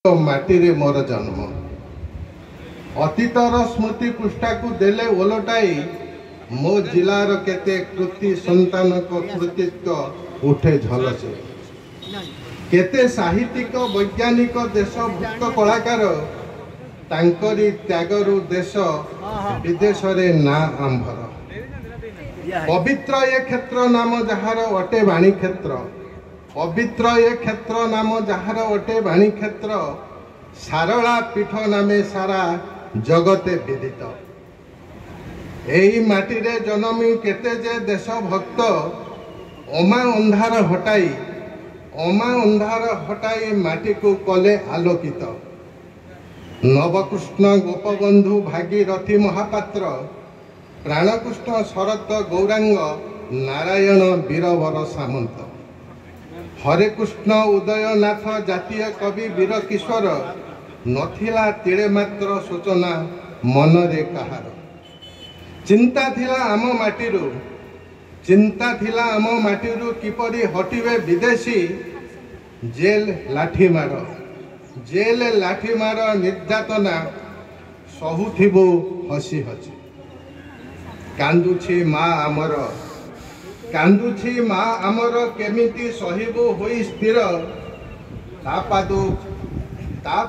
माटी रे मोर जन्म अतीतर स्मृति पृष्ठा को देले ओलटाई मो जिलार केते कृति संतान को कृतित्व उठे झलसे केते साहित्यिक वैज्ञानिक देशभक्त कलाकार तांकरी त्यागरु देश विदेश रे ना आंभर पवित्र ये क्षेत्र नाम जहार अटे वाणी क्षेत्र पवित्र ये क्षेत्र नाम जहार अटे वाणी क्षेत्र सारला पीठ नामे सारा जगते विदित एही माटी रे जनमी केते जे देशभक्त अमा अंधार हटाई माटी को कले आलोकित नवकृष्ण गोपबंधु भागीरथी महापात्र प्राणकृष्ण शरत गौरांग नारायण वीरवर सामंत हरे कृष्ण उदयनाथ जातीय कवि वीर किशोर नथिला तिळे मात्र सूचना मनरे कहार चिंता थिला आम माटीरू किपरि हटिवे विदेशी जेल लाठीमार निर्यातना सहुथिबो हसी हसी कांदुछि माँ आमर केमिति सहिबु होई स्थिर ता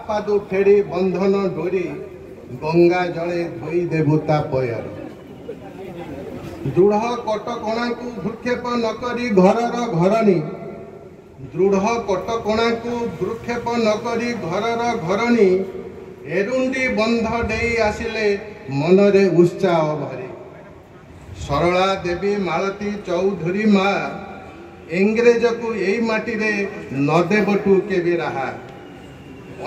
पादु फेड़ी बंधन डोरी गंगा जले धोई देबु ता पयर दृढ़ कटकणा को भ्रूक्षेप नकरी घरर घरणी दृढ़ कटकणा को भ्रूक्षेप नकरी घरर घरणी एरुंडी बंध देई आसिले मनरे उत्साह भरी सरला देवी मालती चौधरी माँ इंग्रेज को यही माटी रे नदेबटू के भी रहा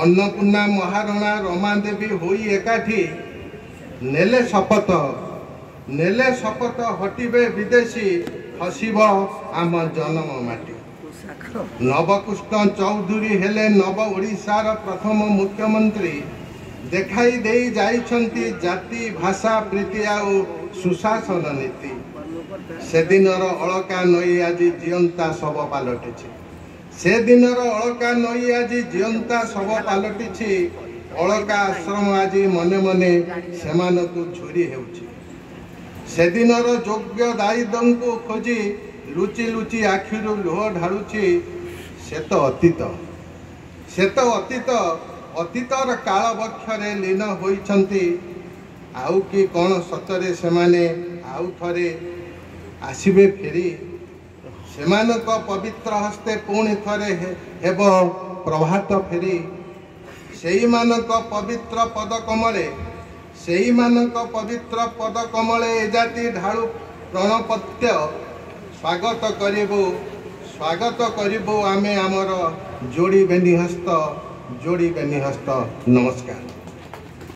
अन्नपूर्णा महारणा रमा देवी होई एकाठी नेले शपथ हटिबे विदेशी हसिब आम जन्म माटी नवकृष्ण चौधरी हेले नव ओडिशार प्रथम मुख्यमंत्री देखाई देई जाइछंती जाति भाषा प्रीति आउ सुशासन नीति से दिनर अलका नई आज जीवंता सब पालटिछि से दिनर अलका नई आज जीवंता सब पालटिछि अलका आश्रम आज मने मने सेमानकु झुरी हेउछि से दिनर योग्य दायित्व को खोजी लुचि लुचि आखिरु लुह ढालुछि से तो अतीतर काल बक्षरे लीन होइछंती आउ कि कौन सतरे सेमाने आउ थरे आसिबे फेरी सेमानक पवित्र हस्ते पुणी थरे हेब प्रभात फेरी सेई मानक पवित्र पद कमले ए जाति ढालु प्रणपत्य स्वागत करिबो आमे आमर जोड़ी बेनी हस्त नमस्कार।